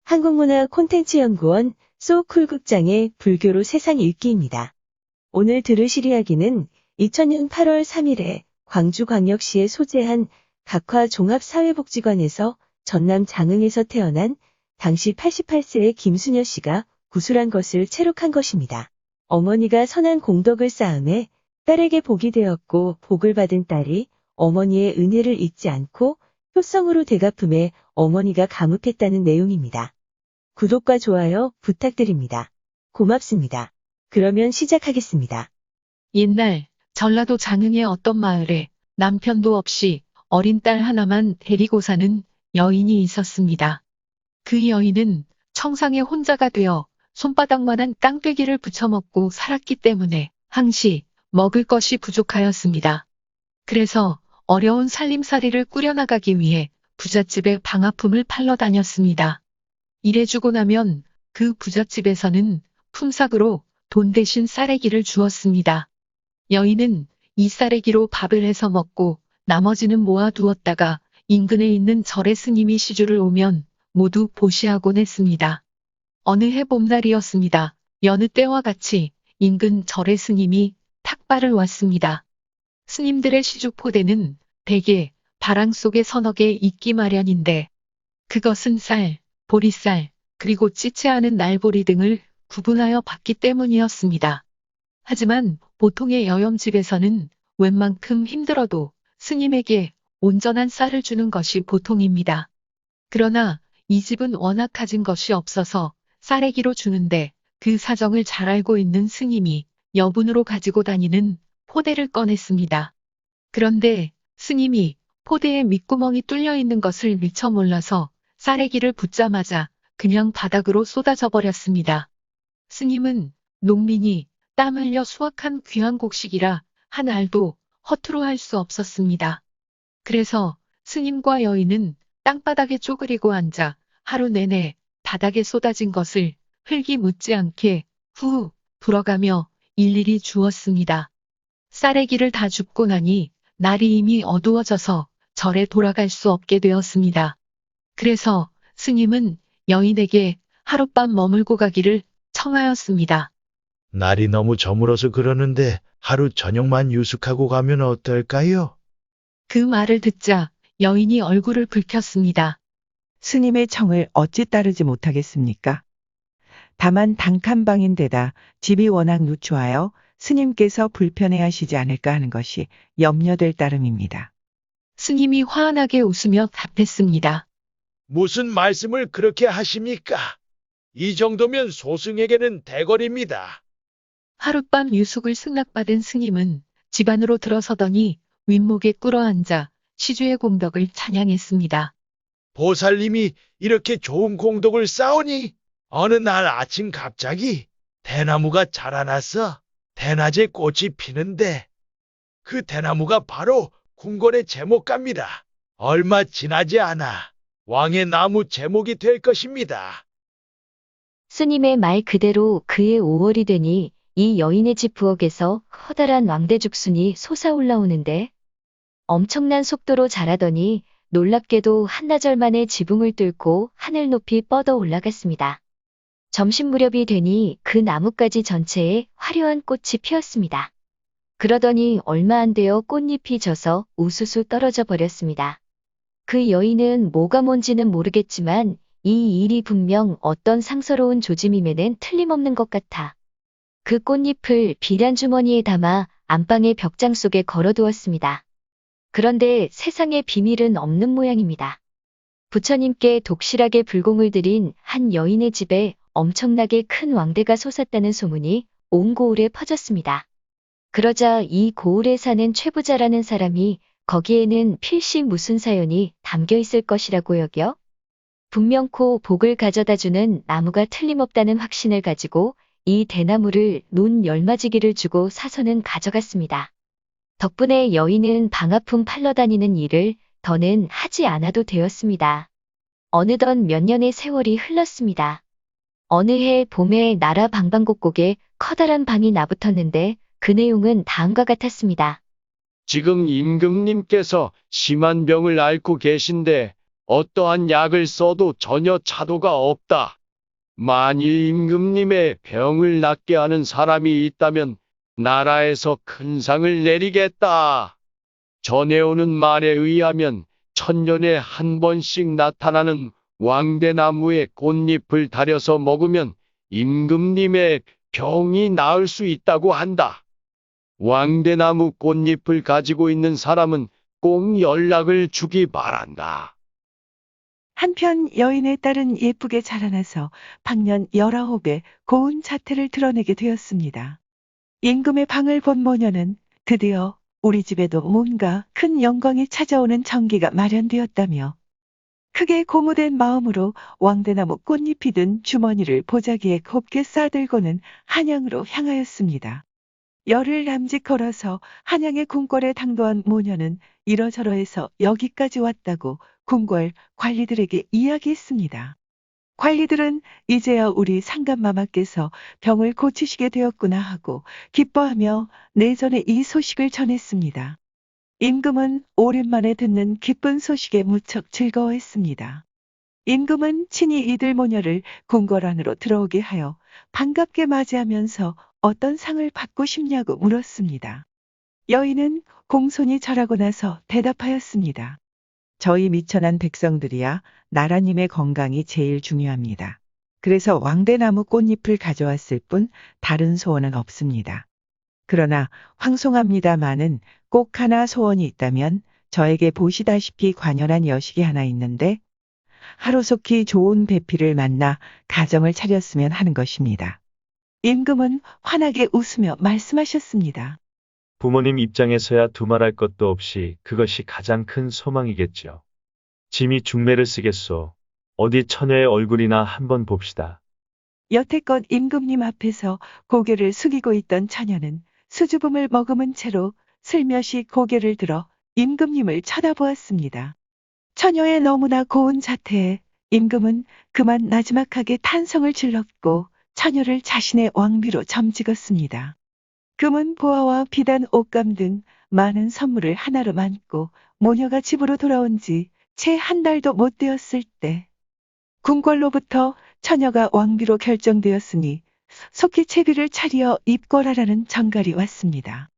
한국문화 콘텐츠연구원 소쿨국장의 불교로 세상 읽기입니다. 오늘 들으실 이야기는 2000년 8월 3일에 광주광역시에 소재한 각화 종합사회복지관에서 전남 장흥에서 태어난 당시 88세의 김수녀 씨가 구술한 것을 체록한 것입니다. 어머니가 선한 공덕을 쌓음에 딸에게 복이 되었고 복을 받은 딸이 어머니의 은혜를 잊지 않고 효성으로 되갚음에 어머니가 감흡했다는 내용입니다. 구독과 좋아요 부탁드립니다. 고맙습니다. 그러면 시작하겠습니다. 옛날 전라도 장흥의 어떤 마을에 남편도 없이 어린 딸 하나만 데리고 사는 여인이 있었습니다. 그 여인은 청상에 혼자가 되어 손바닥만한 깡빼기를 부쳐먹고 살았기 때문에 항시 먹을 것이 부족하였습니다. 그래서 어려운 살림살이를 꾸려나가기 위해 부잣집에 방아품을 팔러 다녔습니다. 일해주고 나면 그 부잣집에서는 품삯으로 돈 대신 쌀에기를 주었습니다. 여인은 이 쌀에기로 밥을 해서 먹고 나머지는 모아두었다가 인근에 있는 절의 스님이 시주를 오면 모두 보시하곤 했습니다. 어느 해 봄날이었습니다. 여느 때와 같이 인근 절의 스님이 탁발을 왔습니다. 스님들의 시주 포대는 대개 바랑 속에 서너 개 있기 마련인데 그것은 쌀, 보리쌀, 그리고 찌지 않은 날보리 등을 구분하여 받기 때문이었습니다. 하지만 보통의 여염집에서는 웬만큼 힘들어도 스님에게 온전한 쌀을 주는 것이 보통입니다. 그러나 이 집은 워낙 가진 것이 없어서 쌀에기로 주는데 그 사정을 잘 알고 있는 스님이 여분으로 가지고 다니는 포대를 꺼냈습니다. 그런데 스님이 포대에 밑구멍이 뚫려 있는 것을 미처 몰라서 쌀에기를 붓자마자 그냥 바닥으로 쏟아져 버렸습니다. 스님은 농민이 땀 흘려 수확한 귀한 곡식이라 한 알도 허투루 할 수 없었습니다. 그래서 스님과 여인은 땅바닥에 쪼그리고 앉아 하루 내내 바닥에 쏟아진 것을 흙이 묻지 않게 후 불어가며 일일이 주었습니다. 쌀에기를 다 줍고 나니 날이 이미 어두워져서 절에 돌아갈 수 없게 되었습니다. 그래서 스님은 여인에게 하룻밤 머물고 가기를 청하였습니다. 날이 너무 저물어서 그러는데 하루 저녁만 유숙하고 가면 어떨까요? 그 말을 듣자 여인이 얼굴을 붉혔습니다. 스님의 청을 어찌 따르지 못하겠습니까? 다만 단칸방인데다 집이 워낙 누추하여 스님께서 불편해하시지 않을까 하는 것이 염려될 따름입니다. 스님이 화한하게 웃으며 답했습니다. 무슨 말씀을 그렇게 하십니까? 이 정도면 소승에게는 대거리입니다. 하룻밤 유숙을 승낙받은 스님은 집 안으로 들어서더니 윗목에 꿇어앉아 시주의 공덕을 찬양했습니다. 보살님이 이렇게 좋은 공덕을 쌓으니 어느 날 아침 갑자기 대나무가 자라났어. 대낮에 꽃이 피는데 그 대나무가 바로 궁궐의 제목갑니다. 얼마 지나지 않아 왕의 나무 제목이 될 것입니다. 스님의 말 그대로 그해 5월이 되니 이 여인의 집 부엌에서 커다란 왕대죽순이 솟아올라오는데 엄청난 속도로 자라더니 놀랍게도 한나절 만에 지붕을 뚫고 하늘 높이 뻗어 올라갔습니다. 점심 무렵이 되니 그 나뭇가지 전체에 화려한 꽃이 피었습니다. 그러더니 얼마 안 되어 꽃잎이 져서 우수수 떨어져 버렸습니다. 그 여인은 뭐가 뭔지는 모르겠지만 이 일이 분명 어떤 상서로운 조짐임에는 틀림없는 것 같아. 그 꽃잎을 비란 주머니에 담아 안방의 벽장 속에 걸어두었습니다. 그런데 세상에 비밀은 없는 모양입니다. 부처님께 독실하게 불공을 들인 한 여인의 집에 엄청나게 큰 왕대가 솟았다는 소문이 온 고을에 퍼졌습니다. 그러자 이 고을에 사는 최부자라는 사람이 거기에는 필시 무슨 사연이 담겨 있을 것이라고 여겨 분명코 복을 가져다주는 나무가 틀림없다는 확신을 가지고 이 대나무를 논 열마지기를 주고 사서는 가져갔습니다. 덕분에 여인은 방아품 팔러 다니는 일을 더는 하지 않아도 되었습니다. 어느덧 몇 년의 세월이 흘렀습니다. 어느 해 봄에 나라 방방곡곡에 커다란 방이 나붙었는데 그 내용은 다음과 같았습니다. 지금 임금님께서 심한 병을 앓고 계신데 어떠한 약을 써도 전혀 차도가 없다. 만일 임금님의 병을 낫게 하는 사람이 있다면 나라에서 큰 상을 내리겠다. 전해오는 말에 의하면 천년에 한 번씩 나타나는 왕대나무의 꽃잎을 다려서 먹으면 임금님의 병이 나을 수 있다고 한다. 왕대나무 꽃잎을 가지고 있는 사람은 꼭 연락을 주기 바란다. 한편 여인의 딸은 예쁘게 자라나서 방년 19에 고운 자태를 드러내게 되었습니다. 임금의 방을 본 모녀는 드디어 우리 집에도 뭔가 큰 영광이 찾아오는 전기가 마련되었다며 크게 고무된 마음으로 왕대나무 꽃잎이 든 주머니를 보자기에 곱게 싸들고는 한양으로 향하였습니다. 열흘 남짓 걸어서 한양의 궁궐에 당도한 모녀는 이러저러해서 여기까지 왔다고 궁궐 관리들에게 이야기했습니다. 관리들은 이제야 우리 상감마마께서 병을 고치시게 되었구나 하고 기뻐하며 내전에 이 소식을 전했습니다. 임금은 오랜만에 듣는 기쁜 소식에 무척 즐거워했습니다. 임금은 친히 이들 모녀를 궁궐 안으로 들어오게 하여 반갑게 맞이하면서 어떤 상을 받고 싶냐고 물었습니다. 여인은 공손히 절하고 나서 대답하였습니다. 저희 미천한 백성들이야 나라님의 건강이 제일 중요합니다. 그래서 왕대나무 꽃잎을 가져왔을 뿐 다른 소원은 없습니다. 그러나 황송합니다마는 꼭 하나 소원이 있다면 저에게 보시다시피 관연한 여식이 하나 있는데 하루속히 좋은 배필을 만나 가정을 차렸으면 하는 것입니다. 임금은 환하게 웃으며 말씀하셨습니다. 부모님 입장에서야 두말할 것도 없이 그것이 가장 큰 소망이겠죠. 짐이 중매를 쓰겠소. 어디 처녀의 얼굴이나 한번 봅시다. 여태껏 임금님 앞에서 고개를 숙이고 있던 처녀는 수줍음을 머금은 채로 슬며시 고개를 들어 임금님을 쳐다보았습니다. 처녀의 너무나 고운 자태에 임금은 그만 나지막하게 탄성을 질렀고 처녀를 자신의 왕비로 점찍었습니다. 금은 보화와 비단 옷감 등 많은 선물을 하나로 안고 모녀가 집으로 돌아온 지 채 한 달도 못 되었을 때 궁궐로부터 처녀가 왕비로 결정되었으니 속히 채비를 차리어 입궐하라는 전갈이 왔습니다.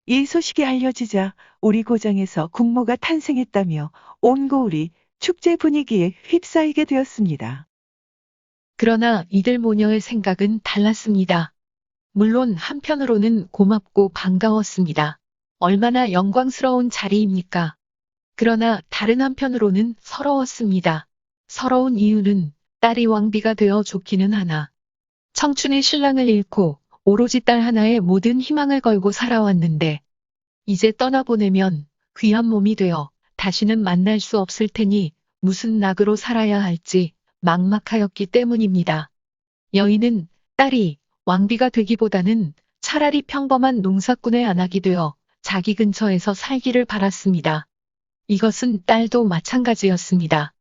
이 소식이 알려지자 우리 고장에서 국모가 탄생했다며 온 고을이 축제 분위기에 휩싸이게 되었습니다. 그러나 이들 모녀의 생각은 달랐습니다. 물론 한편으로는 고맙고 반가웠습니다. 얼마나 영광스러운 자리입니까? 그러나 다른 한편으로는 서러웠습니다. 서러운 이유는 딸이 왕비가 되어 좋기는 하나 청춘의 신랑을 잃고 오로지 딸 하나에 모든 희망을 걸고 살아왔는데 이제 떠나보내면 귀한 몸이 되어 다시는 만날 수 없을 테니 무슨 낙으로 살아야 할지 막막하였기 때문입니다. 여인은 딸이 왕비가 되기보다는 차라리 평범한 농사꾼의 아낙이 되어 자기 근처에서 살기를 바랐습니다. 이것은 딸도 마찬가지였습니다.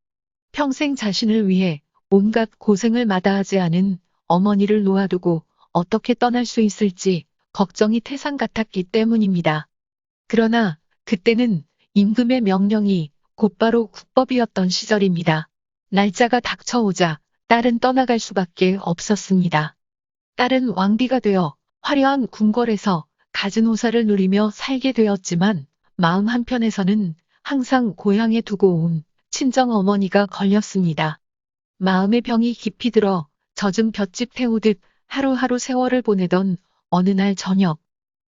평생 자신을 위해 온갖 고생을 마다하지 않은 어머니를 놓아두고 어떻게 떠날 수 있을지 걱정이 태산 같았기 때문입니다. 그러나 그때는 임금의 명령이 곧바로 국법이었던 시절입니다. 날짜가 닥쳐오자 딸은 떠나갈 수밖에 없었습니다. 딸은 왕비가 되어 화려한 궁궐에서 갖은 호사를 누리며 살게 되었지만 마음 한편에서는 항상 고향에 두고 온 친정 어머니가 걸렸습니다. 마음의 병이 깊이 들어 젖은 볏짚 태우듯 하루하루 세월을 보내던 어느 날 저녁,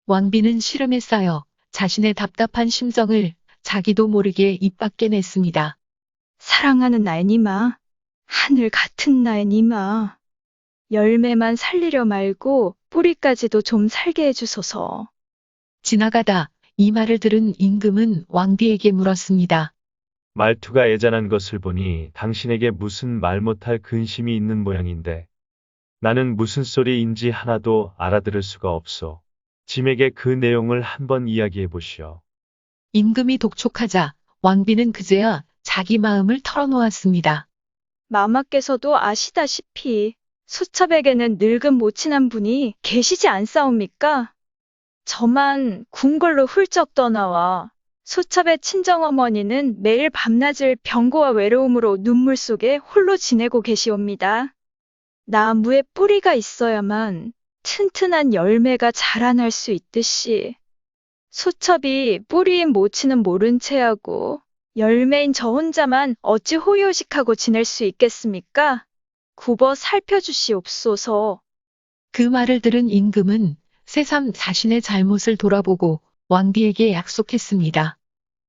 왕비는 시름에 쌓여 자신의 답답한 심정을 자기도 모르게 입 밖에 냈습니다. 사랑하는 나의 니마, 하늘 같은 나의 니마, 열매만 살리려 말고 뿌리까지도 좀 살게 해주소서. 지나가다 이 말을 들은 임금은 왕비에게 물었습니다. 말투가 애잔한 것을 보니 당신에게 무슨 말 못할 근심이 있는 모양인데 나는 무슨 소리인지 하나도 알아들을 수가 없소. 짐에게 그 내용을 한번 이야기해 보시오. 임금이 독촉하자 왕비는 그제야 자기 마음을 털어놓았습니다. 마마께서도 아시다시피 수첩에게는 늙은 모친한 분이 계시지 않사옵니까? 저만 궁궐로 훌쩍 떠나와 소첩의 친정어머니는 매일 밤낮을 병고와 외로움으로 눈물 속에 홀로 지내고 계시옵니다. 나무에 뿌리가 있어야만 튼튼한 열매가 자라날 수 있듯이 소첩이 뿌리인 모치는 모른 채하고 열매인 저 혼자만 어찌 호요식하고 지낼 수 있겠습니까? 굽어 살펴주시옵소서. 그 말을 들은 임금은 새삼 자신의 잘못을 돌아보고 왕비에게 약속했습니다.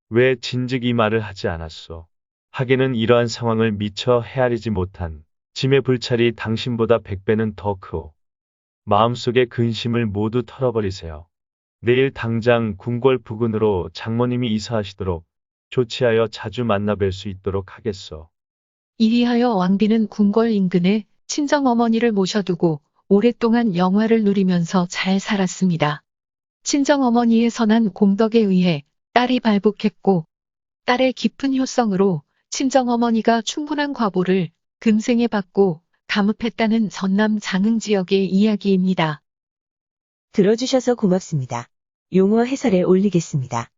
왜 진즉 이 말을 하지 않았소? 하기는 이러한 상황을 미처 헤아리지 못한 짐의 불찰이 당신보다 100배는 더 크오. 마음속의 근심을 모두 털어버리세요. 내일 당장 궁궐 부근으로 장모님이 이사하시도록 조치하여 자주 만나 뵐 수 있도록 하겠소. 이리하여 왕비는 궁궐 인근에 친정어머니를 모셔두고 오랫동안 영화를 누리면서 잘 살았습니다. 친정어머니의 선한 공덕에 의해 딸이 발복했고 딸의 깊은 효성으로 친정어머니가 충분한 과보를 금생에 받고 감읍했다는 전남 장흥 지역의 이야기입니다. 들어주셔서 고맙습니다. 용어 해설에 올리겠습니다.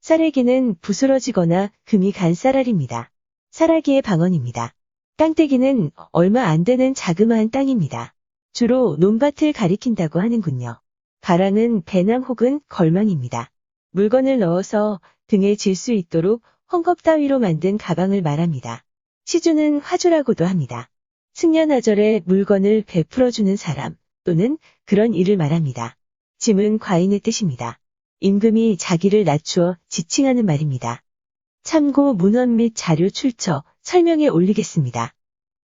쌀래기는 부스러지거나 금이 간 쌀알입니다. 쌀알기의 방언입니다. 땅떼기는 얼마 안 되는 자그마한 땅입니다. 주로 논밭을 가리킨다고 하는군요. 가랑은 배낭 혹은 걸망입니다. 물건을 넣어서 등에 질 수 있도록 헝겊 따위로 만든 가방을 말합니다. 시주는 화주라고도 합니다. 승려나절에 물건을 베풀어주는 사람 또는 그런 일을 말합니다. 짐은 과인의 뜻입니다. 임금이 자기를 낮추어 지칭하는 말입니다. 참고 문헌 및 자료 출처 설명에 올리겠습니다.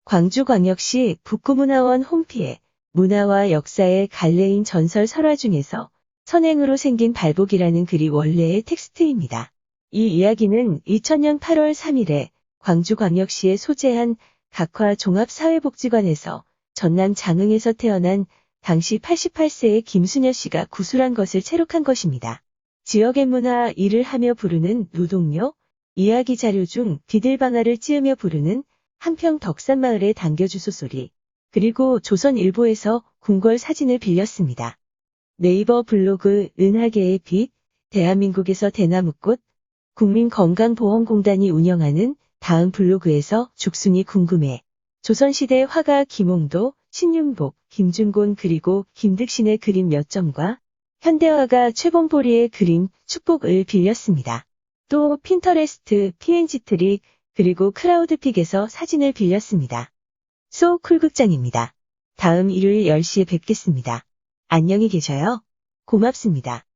광주광역시 북구문화원 홈피에 문화와 역사의 갈래인 전설 설화 중에서 선행으로 생긴 발복이라는 글이 원래의 텍스트입니다. 이 이야기는 2000년 8월 3일에 광주광역시에 소재한 각화 종합사회복지관에서 전남 장흥에서 태어난 당시 88세의 김수녀 씨가 구술한 것을 채록한 것입니다. 지역의 문화 일을 하며 부르는 노동요, 이야기 자료 중 비들방아를 찌으며 부르는 한평 덕산마을의 당겨주소 소리, 그리고 조선일보에서 궁궐 사진을 빌렸습니다. 네이버 블로그 은하계의 빛, 대한민국에서 대나무꽃, 국민건강보험공단이 운영하는 다음 블로그에서 죽순이 궁금해, 조선시대 화가 김홍도, 신윤복, 김준곤 그리고 김득신의 그림 몇 점과 현대화가 최봉보리의 그림 축복을 빌렸습니다. 또 핀터레스트, PNG트릭, 그리고 크라우드픽에서 사진을 빌렸습니다. 소쿨극장입니다. 다음 일요일 10시에 뵙겠습니다. 안녕히 계셔요. 고맙습니다.